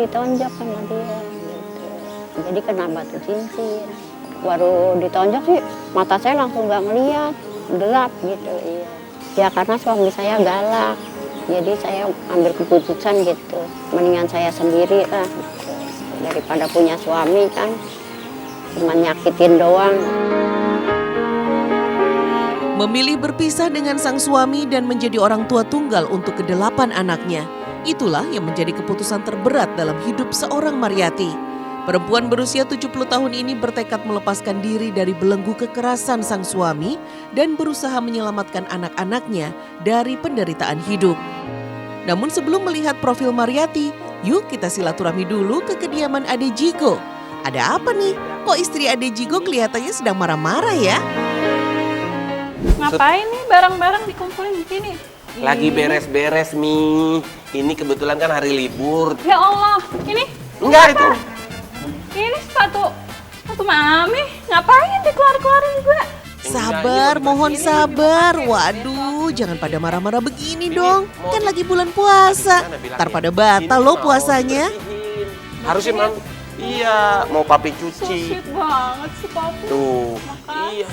ditonjok sama dia gitu. Jadi kena batu cincin. Baru ditonjok sih mata saya langsung nggak ngeliat, gelap gitu. Iya. Ya karena suami saya galak, jadi saya ambil keputusan gitu, mendingan saya sendiri lah gitu. Daripada punya suami kan cuma nyakitin doang. Memilih berpisah dengan sang suami dan menjadi orang tua tunggal untuk ke-8 anaknya. Itulah yang menjadi keputusan terberat dalam hidup seorang Mariyati. Perempuan berusia 70 tahun ini bertekad melepaskan diri dari belenggu kekerasan sang suami dan berusaha menyelamatkan anak-anaknya dari penderitaan hidup. Namun sebelum melihat profil Mariyati, yuk kita silaturahmi dulu ke kediaman Ade Jigo. Ada apa nih? Kok istri Ade Jigo kelihatannya sedang marah-marah ya? Ngapain nih barang-barang dikumpulin di sini? Lagi beres-beres, Mi. Ini kebetulan kan hari libur. Ya Allah, ini? Enggak itu. Ini sepatu Mami. Ngapain dikeluar-keluarin juga? Sabar, mohon sabar. Waduh, jangan pada marah-marah begini dong. Kan lagi bulan puasa. Ntar pada batal loh puasanya. Harusnya, Mam. Iya, mau papi So cuci. sweet banget sih Papi. Tuh. Makasih. Iya.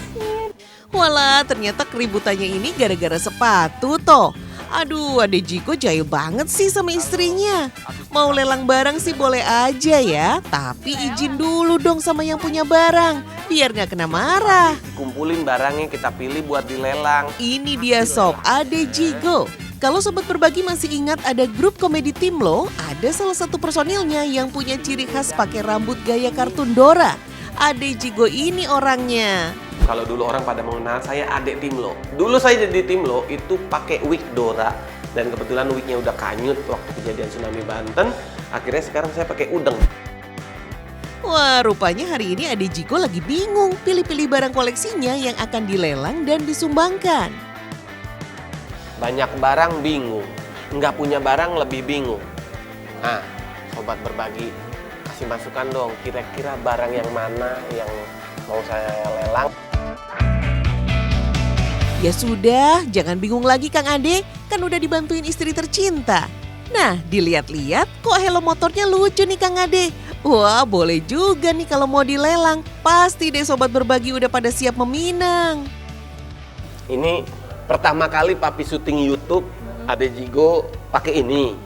Walah, ternyata keributannya ini gara-gara sepatu toh. Aduh, Ade Jigo jahil banget sih sama istrinya. Mau lelang barang sih boleh aja ya, tapi izin dulu dong sama yang punya barang, biar gak kena marah. Kumpulin barangnya kita pilih buat dilelang. Ini dia sob, Ade Jigo. Kalau sobat berbagi masih ingat ada grup komedi tim lo, ada salah satu personilnya yang punya ciri khas pakai rambut gaya kartun Dora. Ade Jigo ini orangnya. Kalau dulu orang pada mengenal saya Adek Timlo. Dulu saya jadi Timlo itu pakai wig Dora. Dan kebetulan wignya udah kanyut waktu kejadian tsunami Banten. Akhirnya sekarang saya pakai udeng. Wah, rupanya hari ini Ade Jigo lagi bingung pilih-pilih barang koleksinya yang akan dilelang dan disumbangkan. Banyak barang bingung. Nggak punya barang lebih bingung. Nah, sobat berbagi, kasih masukan dong. Kira-kira barang yang mana yang mau saya lelang? Ya sudah, jangan bingung lagi Kang Ade, kan udah dibantuin istri tercinta. Nah, dilihat-lihat kok helm motornya lucu nih Kang Ade. Wah, boleh juga nih kalau mau dilelang. Pasti deh sobat berbagi udah pada siap meminang. Ini pertama kali papi syuting YouTube, Ade Jigo pakai ini.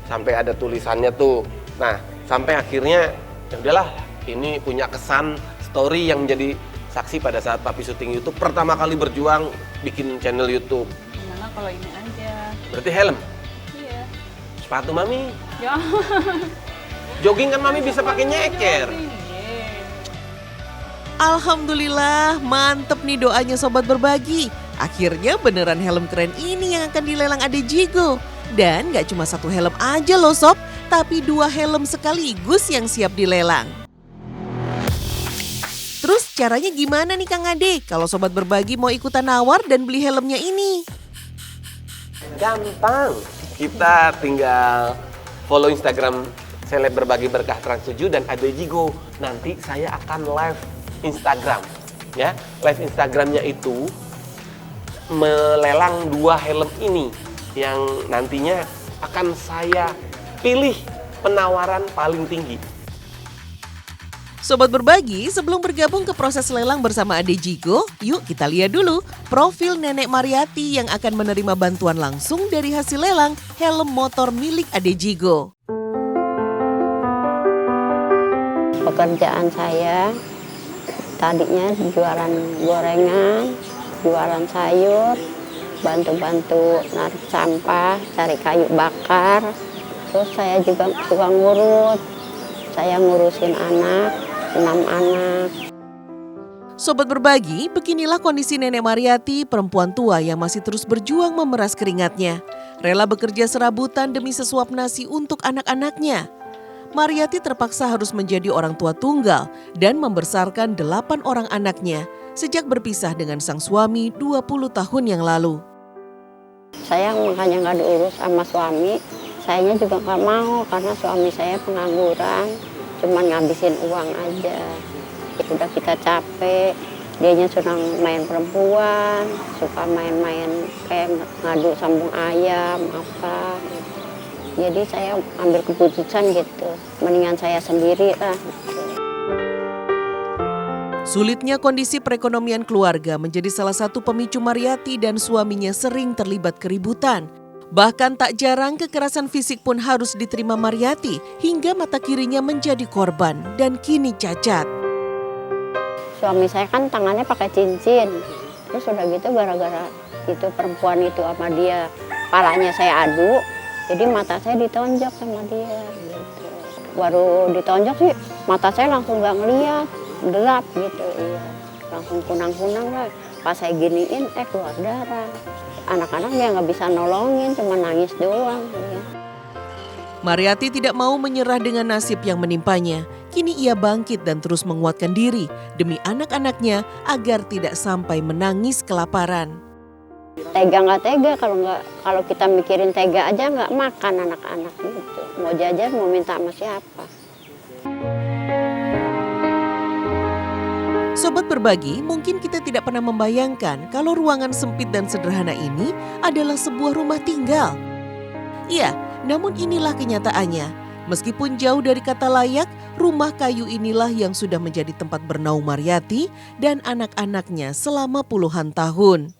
Sampai ada tulisannya tuh. Nah, sampai akhirnya ya udahlah, ini punya kesan story yang jadi saksi pada saat papi syuting YouTube pertama kali berjuang bikin channel YouTube. Gimana kalau ini aja? Berarti helm, Iya. sepatu Mami, Ya. jogging kan Mami bisa pakai nyeker. Alhamdulillah, mantep nih doanya sobat berbagi. Akhirnya beneran helm keren ini yang akan dilelang Ade Jigo. Dan gak cuma satu helm aja loh sob, tapi 2 helm sekaligus yang siap dilelang. Terus caranya gimana nih Kang Ade kalau sobat berbagi mau ikutan nawar dan beli helmnya ini? Gampang, kita tinggal follow Instagram Seleb Berbagi Berkah Trans 7 dan Ade Jigo. Nanti saya akan live Instagram, ya. Live Instagramnya itu melelang 2 helm ini yang nantinya akan saya pilih penawaran paling tinggi. Sobat berbagi, sebelum bergabung ke proses lelang bersama Ade Jigo, yuk kita lihat dulu profil Nenek Mariyati yang akan menerima bantuan langsung dari hasil lelang helm motor milik Ade Jigo. Pekerjaan saya tadinya jualan gorengan, jualan sayur, bantu-bantu narik sampah, cari kayu bakar. Terus saya juga suka ngurut, saya ngurusin anak, 6 anak. Sobat berbagi, beginilah kondisi Nenek Mariyati, perempuan tua yang masih terus berjuang memeras keringatnya. Rela bekerja serabutan demi sesuap nasi untuk anak-anaknya. Mariyati terpaksa harus menjadi orang tua tunggal dan membesarkan 8 orang anaknya sejak berpisah dengan sang suami 20 tahun yang lalu. Saya makanya nggak diurus sama suami, sayanya juga nggak mau karena suami saya pengangguran, cuman ngabisin uang aja. Udah kita capek, dianya senang main perempuan, suka main-main kayak ngadu sambung ayam, apa. Jadi saya ambil keputusan gitu, mendingan saya sendiri lah. Sulitnya kondisi perekonomian keluarga menjadi salah satu pemicu Mariyati dan suaminya sering terlibat keributan. Bahkan tak jarang kekerasan fisik pun harus diterima Mariyati hingga mata kirinya menjadi korban dan kini cacat. Suami saya kan tangannya pakai cincin. Terus udah gitu gara-gara itu perempuan itu sama dia, palanya saya adu, jadi mata saya ditonjok sama dia. Gitu. Baru ditonjok sih, mata saya langsung nggak ngeliat, gelap gitu. Iya. Langsung kunang-kunang lah. Pas saya giniin, keluar darah. Anak-anak ya nggak bisa nolongin, cuma nangis doang. Ya. Mariyati tidak mau menyerah dengan nasib yang menimpanya. Kini ia bangkit dan terus menguatkan diri demi anak-anaknya agar tidak sampai menangis kelaparan. Tega nggak tega, kalau kita mikirin tega aja nggak makan anak-anak gitu. Mau jajan mau minta sama siapa. Sobat Berbagi, mungkin kita tidak pernah membayangkan kalau ruangan sempit dan sederhana ini adalah sebuah rumah tinggal. Iya, namun inilah kenyataannya. Meskipun jauh dari kata layak, rumah kayu inilah yang sudah menjadi tempat bernaung Mariyati dan anak-anaknya selama puluhan tahun.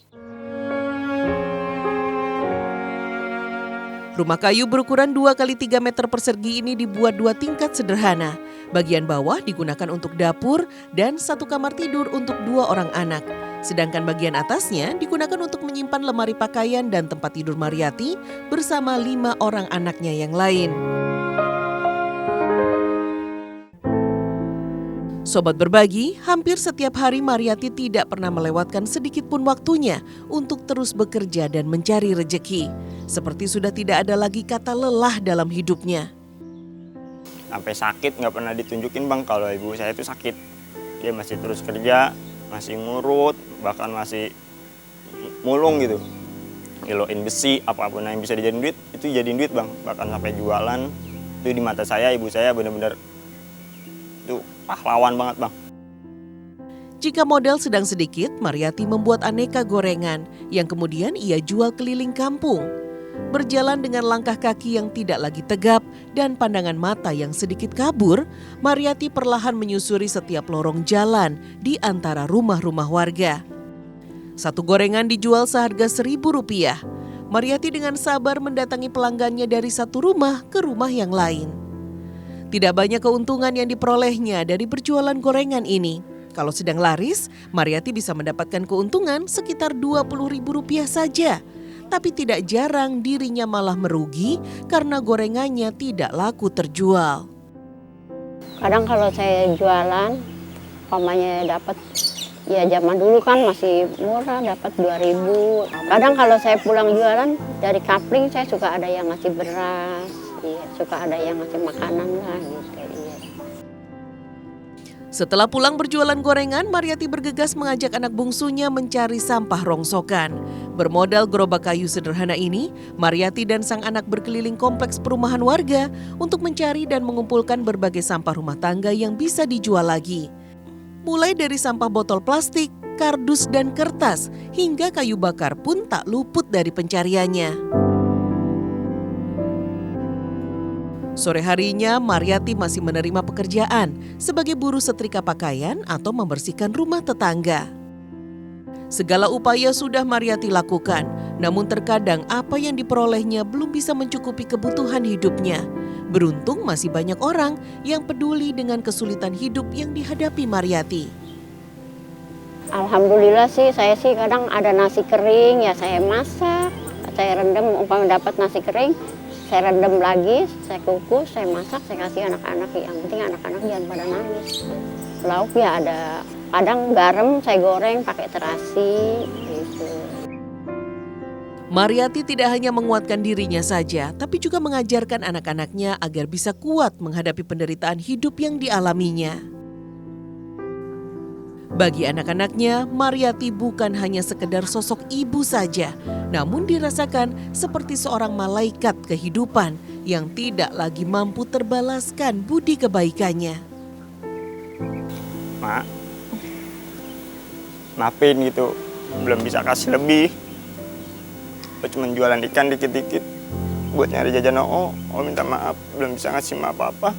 Rumah kayu berukuran 2x3 meter persegi ini dibuat 2 tingkat sederhana. Bagian bawah digunakan untuk dapur dan 1 kamar tidur untuk 2 orang anak. Sedangkan bagian atasnya digunakan untuk menyimpan lemari pakaian dan tempat tidur Mariyati bersama 5 orang anaknya yang lain. Sobat Berbagi, hampir setiap hari Mariyati tidak pernah melewatkan sedikit pun waktunya untuk terus bekerja dan mencari rejeki. Seperti sudah tidak ada lagi kata lelah dalam hidupnya. Sampai sakit nggak pernah ditunjukin bang kalau ibu saya itu sakit. Dia masih terus kerja, masih ngurut, bahkan masih mulung gitu. Kiloin besi, apapun yang bisa dijadiin duit, itu jadiin duit bang. Bahkan sampai jualan, itu di mata saya, ibu saya benar-benar itu pahlawan banget bang. Jika modal sedang sedikit, Mariyati membuat aneka gorengan yang kemudian ia jual keliling kampung. Berjalan dengan langkah kaki yang tidak lagi tegap dan pandangan mata yang sedikit kabur, Mariyati perlahan menyusuri setiap lorong jalan di antara rumah-rumah warga. 1 gorengan dijual seharga Rp1.000. Mariyati dengan sabar mendatangi pelanggannya dari satu rumah ke rumah yang lain. Tidak banyak keuntungan yang diperolehnya dari berjualan gorengan ini. Kalau sedang laris, Mariyati bisa mendapatkan keuntungan sekitar Rp20.000 saja. Tapi tidak jarang dirinya malah merugi karena gorengannya tidak laku terjual. Kadang kalau saya jualan, umpamanya dapat, ya zaman dulu kan masih murah, dapat 2.000. Kadang kalau saya pulang jualan dari kapling, saya suka ada yang ngasih beras, ya, suka ada yang ngasih makanan lah gitu. Ya. Setelah pulang berjualan gorengan, Mariyati bergegas mengajak anak bungsunya mencari sampah rongsokan. Bermodal gerobak kayu sederhana ini, Mariyati dan sang anak berkeliling kompleks perumahan warga untuk mencari dan mengumpulkan berbagai sampah rumah tangga yang bisa dijual lagi. Mulai dari sampah botol plastik, kardus dan kertas, hingga kayu bakar pun tak luput dari pencariannya. Sore harinya, Mariyati masih menerima pekerjaan sebagai buruh setrika pakaian atau membersihkan rumah tetangga. Segala upaya sudah Mariyati lakukan, namun terkadang apa yang diperolehnya belum bisa mencukupi kebutuhan hidupnya. Beruntung masih banyak orang yang peduli dengan kesulitan hidup yang dihadapi Mariyati. Alhamdulillah sih, saya sih kadang ada nasi kering, ya saya masak, saya rendam, umpamanya dapat nasi kering, saya rendam lagi, saya kukus, saya masak, saya kasih anak-anak. Yang penting anak-anak jangan pada nangis. Lauk ya ada, kadang garam saya goreng pakai terasi gitu. Mariyati tidak hanya menguatkan dirinya saja, tapi juga mengajarkan anak-anaknya agar bisa kuat menghadapi penderitaan hidup yang dialaminya. Bagi anak-anaknya, Mariyati bukan hanya sekedar sosok ibu saja, namun dirasakan seperti seorang malaikat kehidupan yang tidak lagi mampu terbalaskan budi kebaikannya. Mak, maafin gitu, belum bisa kasih lebih. Aku cuma jualan ikan dikit-dikit. buat nyari jajan minta maaf belum bisa ngasih maaf apa-apa.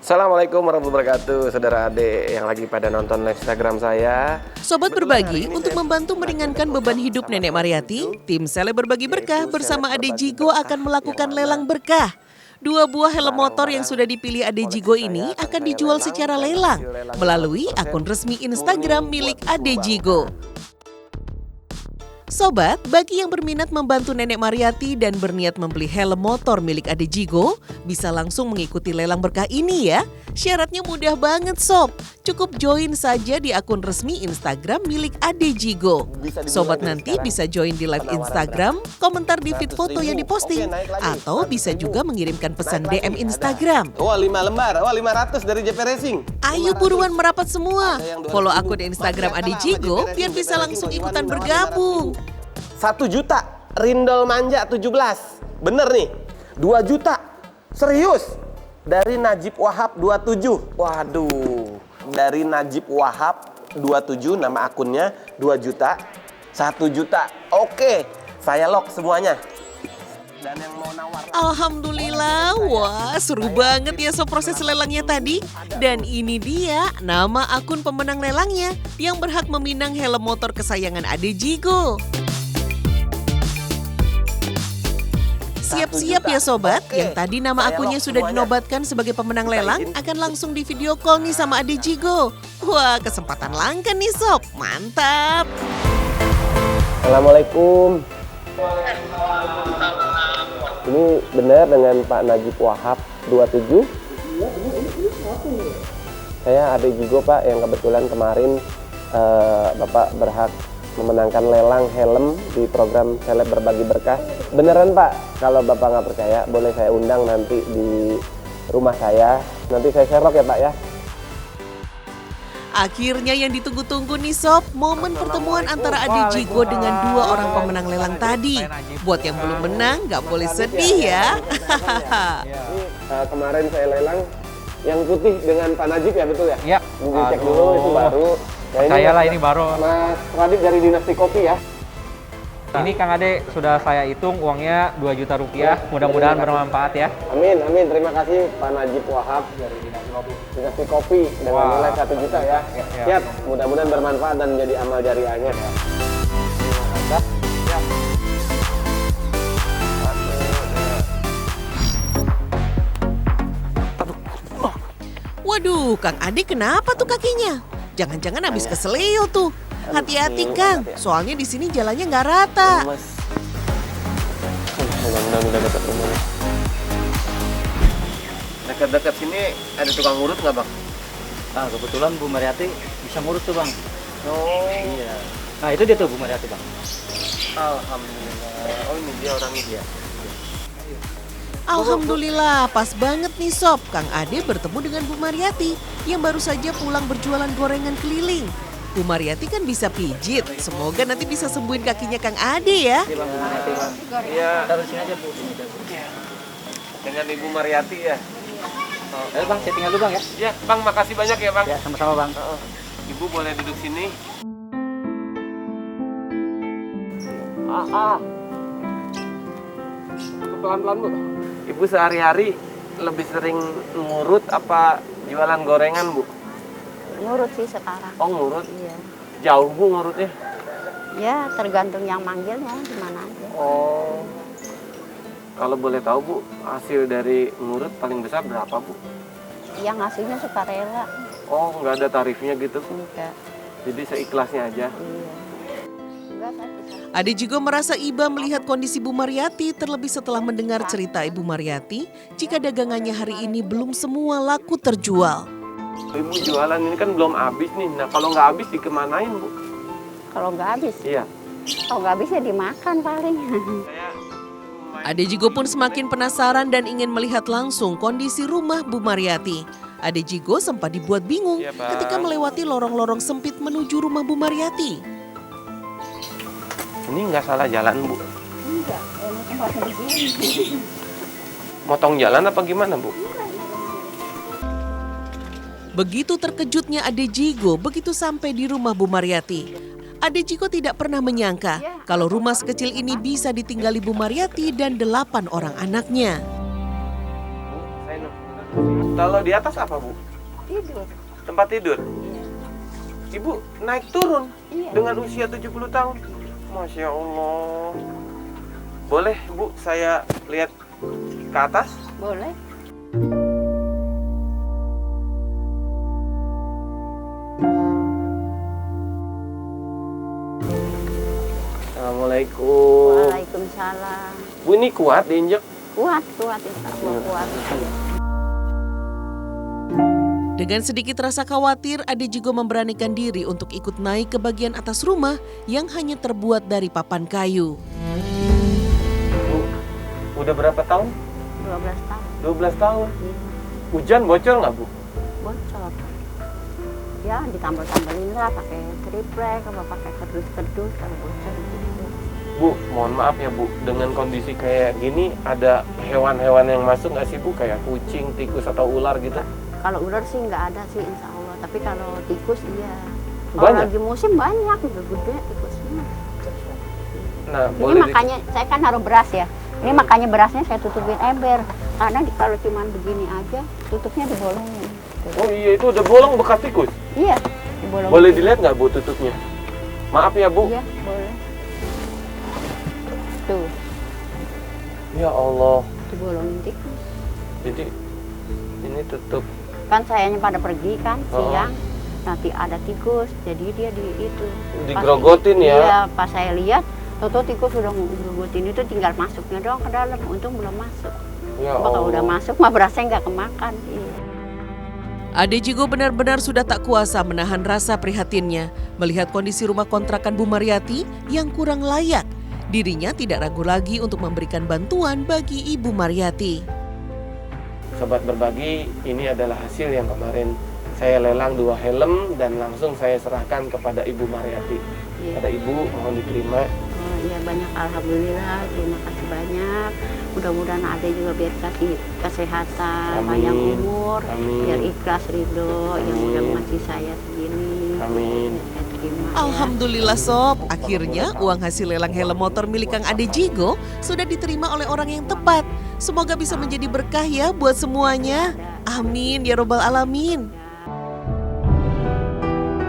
Assalamualaikum warahmatullahi wabarakatuh, saudara adik yang lagi pada nonton live Instagram saya. Sobat Berbagi, untuk membantu meringankan beban hidup Nenek Mariati, tim Seleb Berbagi Berkah bersama Ade Jigo akan melakukan lelang berkah. 2 buah helm motor yang sudah dipilih Ade Jigo ini akan dijual secara lelang melalui akun resmi Instagram milik Ade Jigo. Sobat, bagi yang berminat membantu Nenek Mariati dan berniat membeli helm motor milik Ade Jigo, bisa langsung mengikuti lelang berkah ini ya. Syaratnya mudah banget sob, cukup join saja di akun resmi Instagram milik Ade Jigo. Sobat nanti bisa join di live Instagram, komentar di feed foto yang diposting, atau bisa juga mengirimkan pesan DM Instagram. Wah 5 lembar, wah 500 dari JP Racing. Ayo buruan merapat semua, follow akun Instagram Ade Jigo biar bisa langsung ikutan bergabung. 1 juta, Rindol Manja 17, bener nih, 2 juta, serius, dari Najib Wahab 27, waduh, dari Najib Wahab 27, nama akunnya 2 juta, 1 juta, oke, saya lock semuanya. Dan yang mau nawar, Alhamdulillah, wah seru banget ya sob proses lelangnya tadi. Dan ini dia nama akun pemenang lelangnya yang berhak meminang helm motor kesayangan Ade Jigo. Siap-siap ya sobat, yang tadi nama akunnya sudah dinobatkan sebagai pemenang lelang akan langsung di video call nih sama Ade Jigo. Wah, kesempatan langka nih sob, mantap. Assalamualaikum. Ini benar dengan Pak Najib Wahab 27? Saya Ade Jigo Pak, yang kebetulan kemarin Bapak berhak memenangkan lelang helm di program Seleb Berbagi Berkah. Beneran Pak, kalau Bapak nggak percaya boleh saya undang nanti di rumah saya. Nanti saya share ya Pak ya. Akhirnya yang ditunggu-tunggu nih sob, momen pertemuan antara Ade Jigo dengan 2 orang pemenang lelang tadi. Buat yang belum menang nggak boleh sedih ya. Ini kemarin saya lelang yang putih dengan Pak Najib ya, betul ya? Iya. Dicek dulu itu baru. Nah, Percayalah ini baru. Mas Radit dari Dinasti Kopi ya. Ini Kang Ade sudah saya hitung uangnya 2 juta rupiah. Mudah-mudahan bermanfaat ya. Amin, amin. Terima kasih Pak Najib Wahab dari Dinasti Kopi dengan nilai 1 juta ya. Siap, mudah-mudahan bermanfaat dan menjadi amal jariahnya. Waduh, Kang Ade kenapa tuh kakinya? Jangan-jangan habis keseleo tuh. Hati-hati Kang, soalnya di sini jalannya nggak rata. Mudah-mudahan udah dekat rumahnya. Dekat-dekat sini ada tukang urut nggak Bang? Ah, kebetulan Bu Mariati bisa ngurus tuh Bang. Oh, Iya. Nah itu dia tuh Bu Mariati Bang. alhamdulillah. Oh ini dia orangnya dia. Alhamdulillah, pas banget nih sob. Kang Ade bertemu dengan Bu Mariati yang baru saja pulang berjualan gorengan keliling. Bu Mariati kan bisa pijit, semoga nanti bisa sembuhin kakinya Kang Ade ya. Iya, Taruh sini aja Bu. dengan Ibu Mariati ya. Ayo Bang, saya tinggal dulu Bang ya. Ya, Bang, makasih banyak ya Bang. Ya, sama-sama Bang. Ibu boleh duduk sini. Pelan-pelan Bu. Ibu sehari-hari lebih sering ngurut apa jualan gorengan Bu? Ngurut sih sekarang. Oh ngurut? Iya. Jauh Bu ngurutnya? Ya tergantung yang manggilnya di mana aja. Oh. Kalau boleh tahu Bu, hasil dari ngurut paling besar berapa Bu? Yang ngasihnya sukarela. Oh, nggak ada tarifnya gitu? Enggak. Jadi seikhlasnya aja? Iya. Enggak saya bisa. Ade juga merasa iba melihat kondisi Bu Mariati, terlebih setelah mendengar cerita Ibu Mariati jika dagangannya hari ini belum semua laku terjual. Ibu jualan ini kan belum habis nih. Nah kalau nggak habis dikemanain Bu? Kalau nggak habis, Iya. kalau nggak habis ya dimakan paling. Ade Jigo pun semakin penasaran dan ingin melihat langsung kondisi rumah Bu Mariati. Ade Jigo sempat dibuat bingung Iya, Bang. ketika melewati lorong-lorong sempit menuju rumah Bu Mariati. Ini nggak salah jalan Bu? Enggak, emang tempatnya di sini. Motong jalan apa gimana Bu? Begitu terkejutnya Ade Jigo begitu sampai di rumah Bu Mariati. Ade Jigo tidak pernah menyangka kalau rumah sekecil ini bisa ditinggali Bu Mariati dan 8 orang anaknya. Kalau di atas apa, Bu? Tidur. Tempat tidur? Iya. Ibu naik turun Iya. dengan usia 70 tahun. Masya Allah. Boleh, Bu, saya lihat ke atas? Boleh. Assalamualaikum. Waalaikumsalam. Bu, ini kuat diinjek? Kuat, insya Allah kuat. Dengan sedikit rasa khawatir, Ade Jigo memberanikan diri untuk ikut naik ke bagian atas rumah yang hanya terbuat dari papan kayu. Bu, udah berapa tahun? 12 tahun. 12 tahun. Iya. Hujan bocor nggak, Bu? Bocor. Ya ditambal-tambalin lah pakai triplek apa pakai kerdus-kerdus kalau bocor gitu. Bu, mohon maaf ya, Bu. Dengan kondisi kayak gini, ada hewan-hewan yang masuk nggak sih, Bu? Kayak kucing, tikus, atau ular gitu? Kalau ular sih nggak ada sih insya Allah. Tapi kalau tikus iya. Kalau Banyak? lagi musim banyak, udah gede tikusnya. Nah, Ini boleh makanya saya kan naruh beras ya. Ini makanya berasnya saya tutupin ember. Karena kalau cuma begini aja, tutupnya dibolongin. Oh iya, itu udah bolong bekas tikus. Iya, dibolongin. Boleh dilihat nggak, Bu, tutupnya? Maaf ya, Bu. Iya, boleh. Tuh, Ya Allah. dibolongin tikus. Jadi ini tutup. Kan sayanya pada pergi kan Oh. siang, nanti ada tikus, jadi dia di itu. Digrogotin ya? Iya, pas saya lihat, toto tikus udah ngegrogotin itu tinggal masuknya doang ke dalam, untung belum masuk. Ya Kalau Allah. udah masuk mah berasnya nggak kemakan. Iya. Ade Jigo benar-benar sudah tak kuasa menahan rasa prihatinnya melihat kondisi rumah kontrakan Bu Mariati yang kurang layak. Dirinya tidak ragu lagi untuk memberikan bantuan bagi Ibu Mariati. Sobat Berbagi, ini adalah hasil yang kemarin saya lelang 2 helm dan langsung saya serahkan kepada Ibu Mariati. Iya. Ada Ibu, mohon diterima. Oh iya banyak, alhamdulillah, terima kasih banyak. Mudah-mudahan ada juga biar kasih kesehatan, Amin. panjang umur, Amin. biar ikhlas ridho yang Amin. udah ngasih saya segini. Amin. Saya terima. Ya. Alhamdulillah Sob, akhirnya uang hasil lelang helm motor milik Kang Ade Jigo sudah diterima oleh orang yang tepat. Semoga bisa menjadi berkah ya buat semuanya. Amin ya robbal alamin.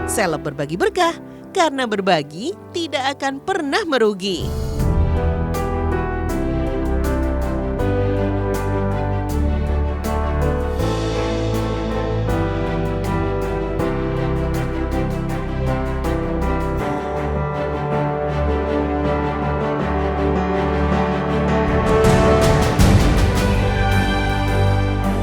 Seleb berbagi berkah, karena berbagi tidak akan pernah merugi.